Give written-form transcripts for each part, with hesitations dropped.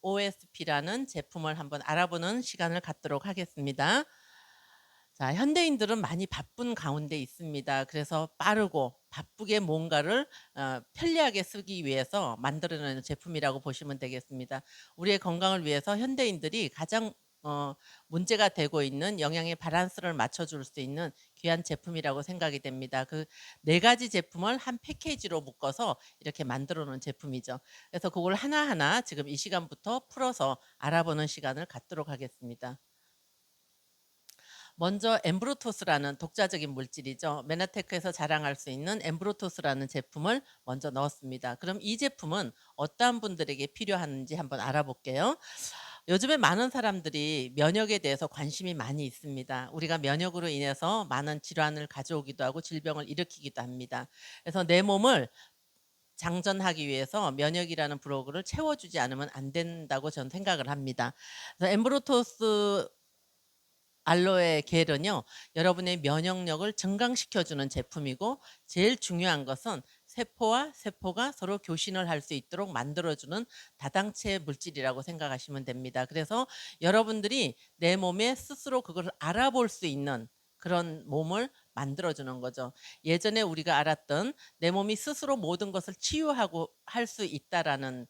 OSP라는 제품을 한번 알아보는 시간을 갖도록 하겠습니다. 자, 현대인들은 많이 바쁜 가운데 있습니다. 그래서 빠르고 바쁘게 뭔가를 편리하게 쓰기 위해서 만들어내는 제품이라고 보시면 되겠습니다. 우리의 건강을 위해서 현대인들이 가장 문제가 되고 있는 영양의 밸런스를 맞춰줄 수 있는 귀한 제품이라고 생각이 됩니다. 그 네 가지 제품을 한 패키지로 묶어서 이렇게 만들어 놓은 제품이죠. 그래서 그걸 하나하나 지금 이 시간부터 풀어서 알아보는 시간을 갖도록 하겠습니다. 먼저 엠브로토스라는 독자적인 물질이죠. 메나테크에서 자랑할 수 있는 엠브로토스라는 제품을 먼저 넣었습니다. 그럼 이 제품은 어떠한 분들에게 필요한지 한번 알아볼게요. 요즘에 많은 사람들이 면역에 대해서 관심이 많이 있습니다. 우리가 면역으로 인해서 많은 질환을 가져오기도 하고 질병을 일으키기도 합니다. 그래서 내 몸을 장전하기 위해서 면역이라는 브로그를 채워주지 않으면 안 된다고 저는 생각을 합니다. 그래서 엠브로토스 알로에 겔은요, 여러분의 면역력을 증강시켜주는 제품이고, 제일 중요한 것은 세포와 세포가 서로 교신을 할 수 있도록 만들어주는 다당체 물질이라고 생각하시면 됩니다. 그래서 여러분들이 내 몸에 스스로 그걸 알아볼 수 있는 그런 몸을 만들어주는 거죠. 예전에 우리가 알았던 내 몸이 스스로 모든 것을 치유하고 할 수 있다라는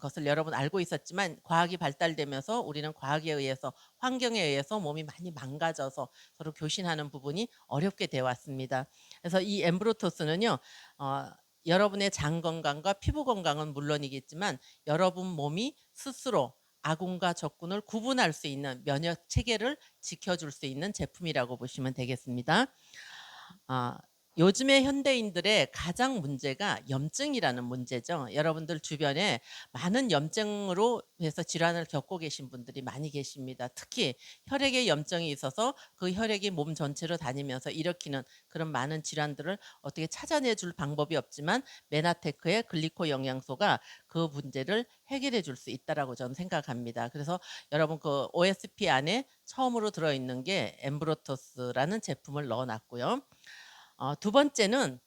것을 여러분 알고 있었지만, 과학이 발달되면서 우리는 과학에 의해서, 환경에 의해서 몸이 많이 망가져서 서로 교신하는 부분이 어렵게 되어 왔습니다. 그래서 이 엠브로토스는요, 어, 여러분의 장 건강과 피부 건강은 물론이겠지만 여러분 몸이 스스로 아군과 적군을 구분할 수 있는 면역 체계를 지켜줄 수 있는 제품이라고 보시면 되겠습니다. 아, 요즘의 현대인들의 가장 문제가 염증이라는 문제죠. 여러분들 주변에 많은 염증으로 해서 질환을 겪고 계신 분들이 많이 계십니다. 특히 혈액에 염증이 있어서 그 혈액이 몸 전체로 다니면서 일으키는 그런 많은 질환들을 어떻게 찾아내 줄 방법이 없지만, 메나테크의 글리코 영양소가 그 문제를 해결해 줄 수 있다라고 저는 생각합니다. 그래서 여러분 그 OSP 안에 처음으로 들어있는 게 엠브로토스라는 제품을 넣어놨고요. 두 번째는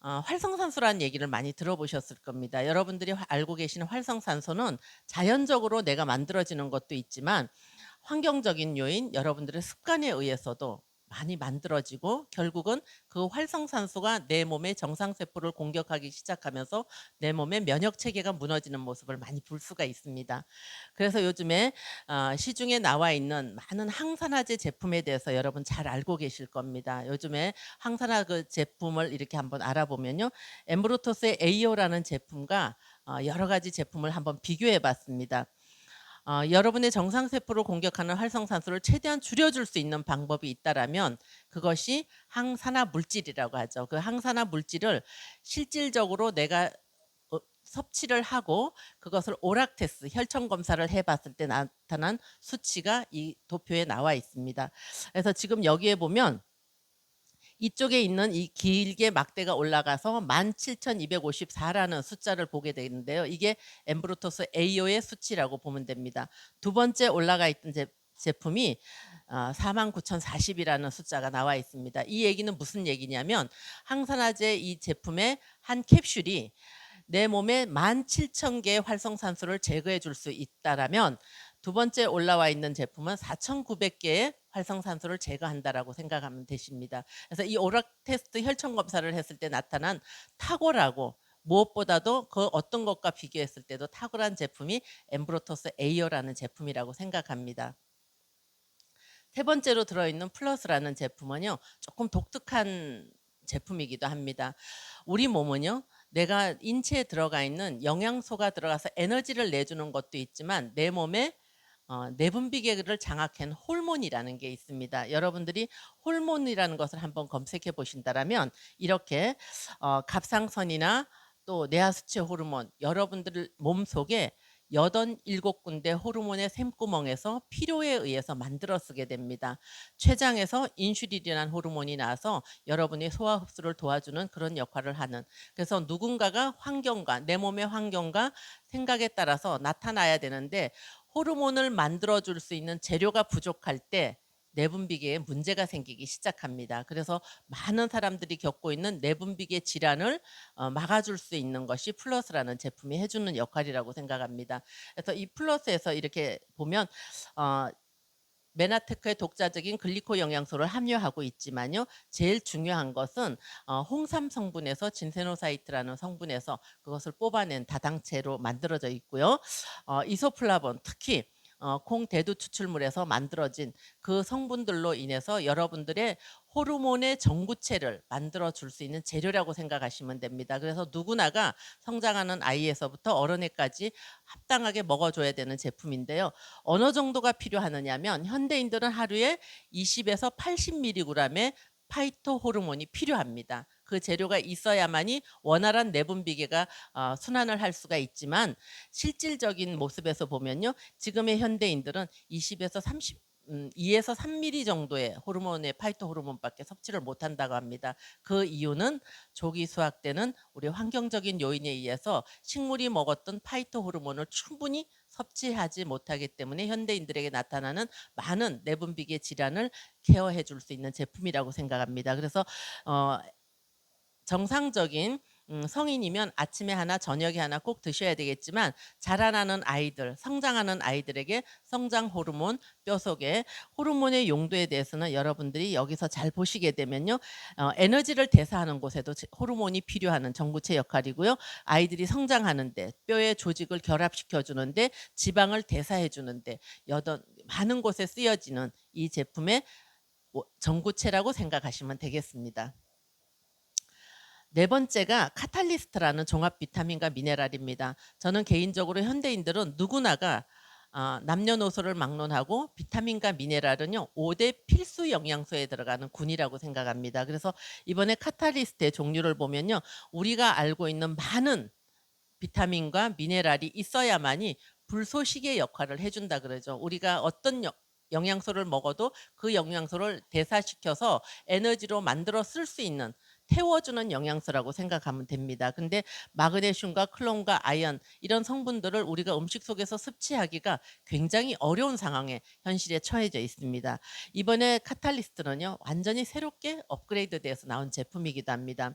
활성산소라는 얘기를 많이 들어보셨을 겁니다. 여러분들이 알고 계시는 활성산소는 자연적으로 내가 만들어지는 것도 있지만, 환경적인 요인, 여러분들의 습관에 의해서도 많이 만들어지고, 결국은 그 활성산소가 내 몸의 정상세포를 공격하기 시작하면서 내 몸의 면역 체계가 무너지는 모습을 많이 볼 수가 있습니다. 그래서 요즘에 시중에 나와 있는 많은 항산화제 제품에 대해서 여러분 잘 알고 계실 겁니다. 요즘에 항산화 그 제품을 이렇게 한번 알아보면요, 엠브로토스의 에이오라는 제품과 여러 가지 제품을 한번 비교해 봤습니다. 여러분의 정상세포를 공격하는 활성산소를 최대한 줄여줄 수 있는 방법이 있다라면 그것이 항산화 물질이라고 하죠. 그 항산화 물질을 실질적으로 내가 섭취를 하고 그것을 오락테스트 혈청 검사를 해봤을 때 나타난 수치가 이 도표에 나와 있습니다. 그래서 지금 여기에 보면 이쪽에 있는 이 길게 막대가 올라가서 17,254라는 숫자를 보게 되는데요. 이게 엠브로토스 AO의 수치라고 보면 됩니다. 두 번째 올라가 있던 제품이 49,040이라는 숫자가 나와 있습니다. 이 얘기는 무슨 얘기냐면, 항산화제 이 제품의 한 캡슐이 내 몸에 17,000개의 활성산소를 제거해 줄 수 있다라면, 두 번째 올라와 있는 제품은 4,900개의 활성산소를 제거한다라고 생각하면 되십니다. 그래서 이 오락 테스트 혈청 검사를 했을 때 나타난 탁월하고, 무엇보다도 그 어떤 것과 비교했을 때도 탁월한 제품이 엠브로토스 에이어라는 제품이라고 생각합니다. 세 번째로 들어있는 플러스라는 제품은요, 조금 독특한 제품이기도 합니다. 우리 몸은요, 내가 인체에 들어가 있는 영양소가 들어가서 에너지를 내주는 것도 있지만, 내 몸에 내분비계를 장악한 호르몬이라는 게 있습니다. 여러분들이 호르몬이라는 것을 한번 검색해 보신다면 이렇게 갑상선이나 또 뇌하수체 호르몬, 여러분들 몸속에 87군데 호르몬의 샘구멍에서 필요에 의해서 만들어 쓰게 됩니다. 췌장에서 인슐린이라는 호르몬이 나와서 여러분의 소화 흡수를 도와주는 그런 역할을 하는, 그래서 누군가가 환경과 내 몸의 환경과 생각에 따라서 나타나야 되는데, 호르몬을 만들어 줄 수 있는 재료가 부족할 때 내분비계에 문제가 생기기 시작합니다. 그래서 많은 사람들이 겪고 있는 내분비계 질환을 막아줄 수 있는 것이 플러스라는 제품이 해주는 역할이라고 생각합니다. 그래서 이 플러스에서 이렇게 보면 어, 메나테크의 독자적인 글리코 영양소를 함유하고 있지만요. 제일 중요한 것은 홍삼 성분에서 진세노사이트라는 성분에서 그것을 뽑아낸 다당체로 만들어져 있고요. 이소플라본 특히 콩 대두 추출물에서 만들어진 그 성분들로 인해서 여러분들의 호르몬의 전구체를 만들어 줄 수 있는 재료라고 생각하시면 됩니다. 그래서 누구나가 성장하는 아이에서부터 어른에까지 합당하게 먹어줘야 되는 제품인데요. 어느 정도가 필요하느냐면 현대인들은 하루에 20에서 80mg의 파이토 호르몬이 필요합니다. 그 재료가 있어야만이 원활한 내분비계가 순환을 할 수가 있지만 실질적인 모습에서 보면요. 지금의 현대인들은 20에서 30 2에서 3mg 정도의 호르몬의 파이토 호르몬밖에 섭취를 못한다고 합니다. 그 이유는 조기 수확되는 우리 환경적인 요인에 의해서 식물이 먹었던 파이토 호르몬을 충분히 섭취하지 못하기 때문에 현대인들에게 나타나는 많은 내분비계 질환을 케어해 줄 수 있는 제품이라고 생각합니다. 그래서 어, 정상적인 성인이면 아침에 하나 저녁에 하나 꼭 드셔야 되겠지만 자라나는 아이들, 성장하는 아이들에게 성장 호르몬, 뼈 속의 호르몬의 용도에 대해서는 여러분들이 여기서 잘 보시게 되면요. 에너지를 대사하는 곳에도 호르몬이 필요한 전구체 역할이고요. 아이들이 성장하는데 뼈의 조직을 결합시켜 주는데 지방을 대사해 주는데 많은 곳에 쓰여지는 이 제품의 전구체라고 생각하시면 되겠습니다. 네 번째가 카탈리스트라는 종합 비타민과 미네랄입니다. 저는 개인적으로 현대인들은 누구나가 남녀노소를 막론하고 비타민과 미네랄은요 5대 필수 영양소에 들어가는 군이라고 생각합니다. 그래서 이번에 카탈리스트의 종류를 보면요 우리가 알고 있는 많은 비타민과 미네랄이 있어야만이 불소식의 역할을 해준다 그러죠. 우리가 어떤 영양소를 먹어도 그 영양소를 대사시켜서 에너지로 만들어 쓸 수 있는 태워주는 영양소라고 생각하면 됩니다. 근데 마그네슘과 클론과 아연 이런 성분들을 우리가 음식 속에서 섭취하기가 굉장히 어려운 상황에 현실에 처해져 있습니다. 이번에 카탈리스트는요 완전히 새롭게 업그레이드돼서 나온 제품이기도 합니다.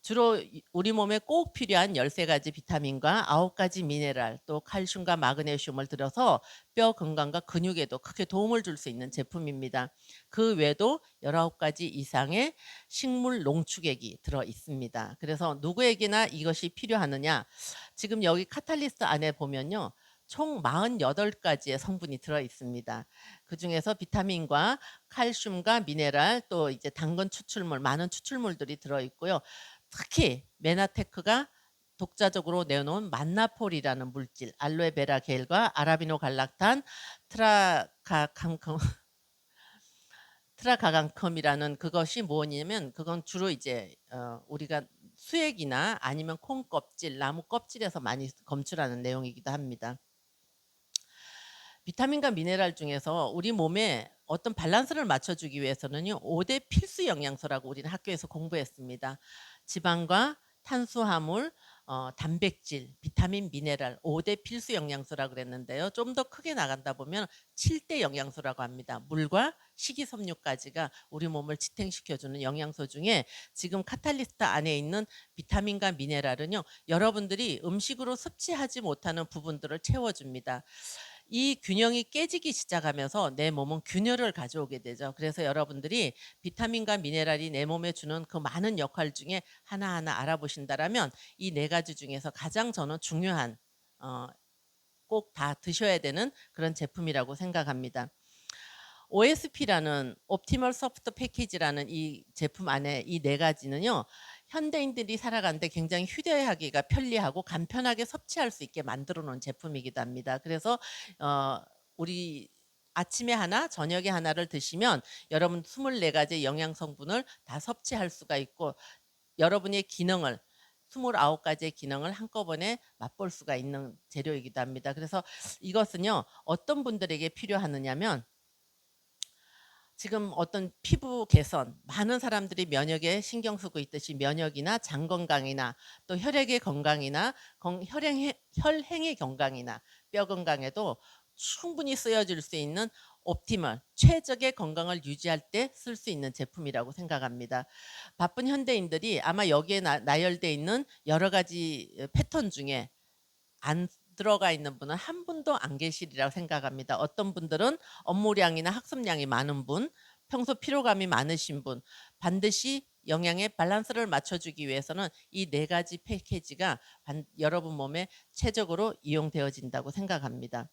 주로 우리 몸에 꼭 필요한 13가지 비타민과 9가지 미네랄 또 칼슘과 마그네슘을 들어서 뼈 건강과 근육에도 크게 도움을 줄 수 있는 제품입니다. 그 외에도 19가지 이상의 식물 농축액이 들어 있습니다. 그래서 누구에게나 이것이 필요하느냐 지금 여기 카탈리스트 안에 보면요. 총 48가지의 성분이 들어 있습니다. 그 중에서 비타민과 칼슘과 미네랄 또 이제 당근 추출물 많은 추출물들이 들어 있고요. 특히 메나테크가 독자적으로 내놓은 만나폴이라는 물질, 알로에베라 겔과 아라비노 갈락탄, 트라카강컴 트라가강컴이라는 그것이 뭐냐면 그건 주로 이제 우리가 수액이나 아니면 콩 껍질, 나무 껍질에서 많이 검출하는 내용이기도 합니다. 비타민과 미네랄 중에서 우리 몸에 어떤 밸런스를 맞춰주기 위해서는요 5대 필수 영양소라고 우리는 학교에서 공부했습니다. 지방과 탄수화물, 단백질, 비타민, 미네랄 5대 필수 영양소라고 그랬는데요. 좀 더 크게 나간다 보면 7대 영양소라고 합니다. 물과 식이섬유까지가 우리 몸을 지탱시켜주는 영양소 중에 지금 카탈리스트 안에 있는 비타민과 미네랄은요. 여러분들이 음식으로 섭취하지 못하는 부분들을 채워줍니다. 이 균형이 깨지기 시작하면서 내 몸은 균열을 가져오게 되죠. 그래서 여러분들이 비타민과 미네랄이 내 몸에 주는 그 많은 역할 중에 하나하나 알아보신다라면 이 네 가지 중에서 가장 저는 중요한 꼭 다 드셔야 되는 그런 제품이라고 생각합니다. OSP라는 옵티멀 소프트 패키지라는 이 제품 안에 이 네 가지는요. 현대인들이 살아가는데 굉장히 휴대하기가 편리하고 간편하게 섭취할 수 있게 만들어 놓은 제품이기도 합니다. 그래서 우리 아침에 하나 저녁에 하나를 드시면 여러분 24가지 영양 성분을 다 섭취할 수가 있고 여러분의 기능을 29가지의 기능을 한꺼번에 맛볼 수가 있는 재료이기도 합니다. 그래서 이것은요. 어떤 분들에게 필요하느냐면 지금 어떤 피부 개선, 많은 사람들이 면역에 신경 쓰고 있듯이 면역이나 장 건강이나 또 혈액의 건강이나 혈행의 건강이나 뼈 건강에도 충분히 쓰여질 수 있는 옵티멀 최적의 건강을 유지할 때 쓸 수 있는 제품이라고 생각합니다. 바쁜 현대인들이 아마 여기에 나열돼 있는 여러 가지 패턴 중에 안 들어가 있는 분은 한 분도 안 계시리라고 생각합니다. 어떤 분들은 업무량이나 학습량이 많은 분, 평소 피로감이 많으신 분, 반드시 영양의 밸런스를 맞춰주기 위해서는 이 네 가지 패키지가 여러분 몸에 최적으로 이용되어진다고 생각합니다.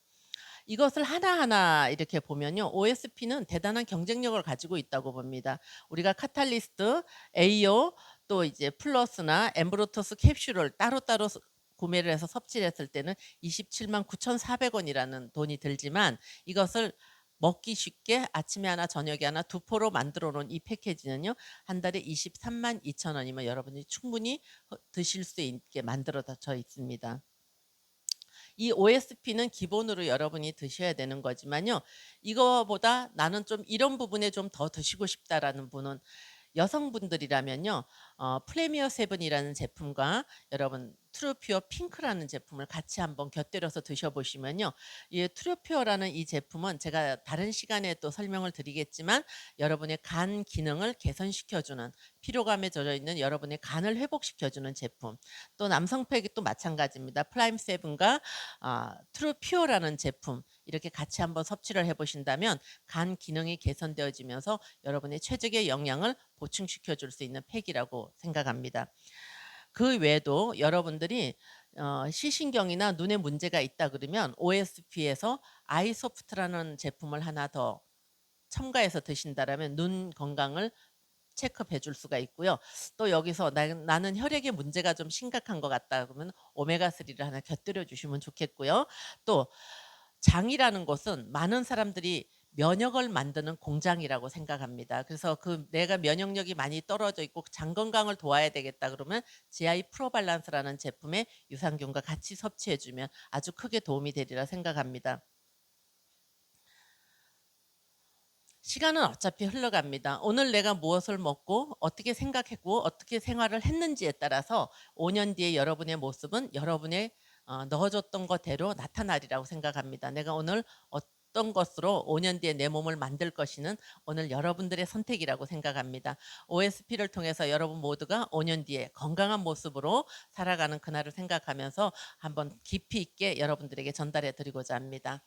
이것을 하나하나 이렇게 보면요. OSP는 대단한 경쟁력을 가지고 있다고 봅니다. 우리가 카탈리스트, AO, 또 이제 플러스나 엠브로토스 캡슐을 따로따로 구매를 해서 섭취를 했을 때는 279,400 원이라는 돈이 들지만 이것을 먹기 쉽게 아침에 하나 저녁에 하나 두 포로 만들어 놓은 이 패키지는요. 한 달에 232,000 원이면 여러분이 충분히 드실 수 있게 만들어져 있습니다. 이 OSP는 기본으로 여러분이 드셔야 되는 거지만요. 이거보다 나는 좀 이런 부분에 좀 더 드시고 싶다라는 분은 여성분들이라면요. 프레미어 세븐이라는 제품과 여러분 트루퓨어 핑크라는 제품을 같이 한번 곁들여서 드셔보시면요. 이 트루퓨어라는 이 제품은 제가 다른 시간에 또 설명을 드리겠지만 여러분의 간 기능을 개선시켜주는 피로감에 젖어 있는 여러분의 간을 회복시켜주는 제품. 또 남성팩이 또 마찬가지입니다. 프라임 세븐과 트루퓨어라는 제품 이렇게 같이 한번 섭취를 해보신다면 간 기능이 개선되어지면서 여러분의 최적의 영양을 보충시켜 줄 수 있는 팩이라고 생각합니다. 그 외에도 여러분들이 시신경이나 눈에 문제가 있다 그러면 OSP에서 아이소프트라는 제품을 하나 더 첨가해서 드신다라면 눈 건강을 체크해 줄 수가 있고요. 또 여기서 나는 혈액에 문제가 좀 심각한 것 같다 그러면 오메가3를 하나 곁들여 주시면 좋겠고요. 또 장이라는 것은 많은 사람들이 면역을 만드는 공장이라고 생각합니다. 그래서 그 내가 면역력이 많이 떨어져 있고 장 건강을 도와야 되겠다 그러면 GI 프로발란스라는 제품의 유산균과 같이 섭취해 주면 아주 크게 도움이 되리라 생각합니다. 시간은 어차피 흘러갑니다. 오늘 내가 무엇을 먹고 어떻게 생각했고 어떻게 생활을 했는지에 따라서 5년 뒤에 여러분의 모습은 여러분의 넣어줬던 것대로 나타나리라고 생각합니다. 내가 오늘 어떤 것으로 5년 뒤에 내 몸을 만들 것이는 오늘 여러분들의 선택이라고 생각합니다. OSP를 통해서 여러분 모두가 5년 뒤에 건강한 모습으로 살아가는 그날을 생각하면서 한번 깊이 있게 여러분들에게 전달해 드리고자 합니다.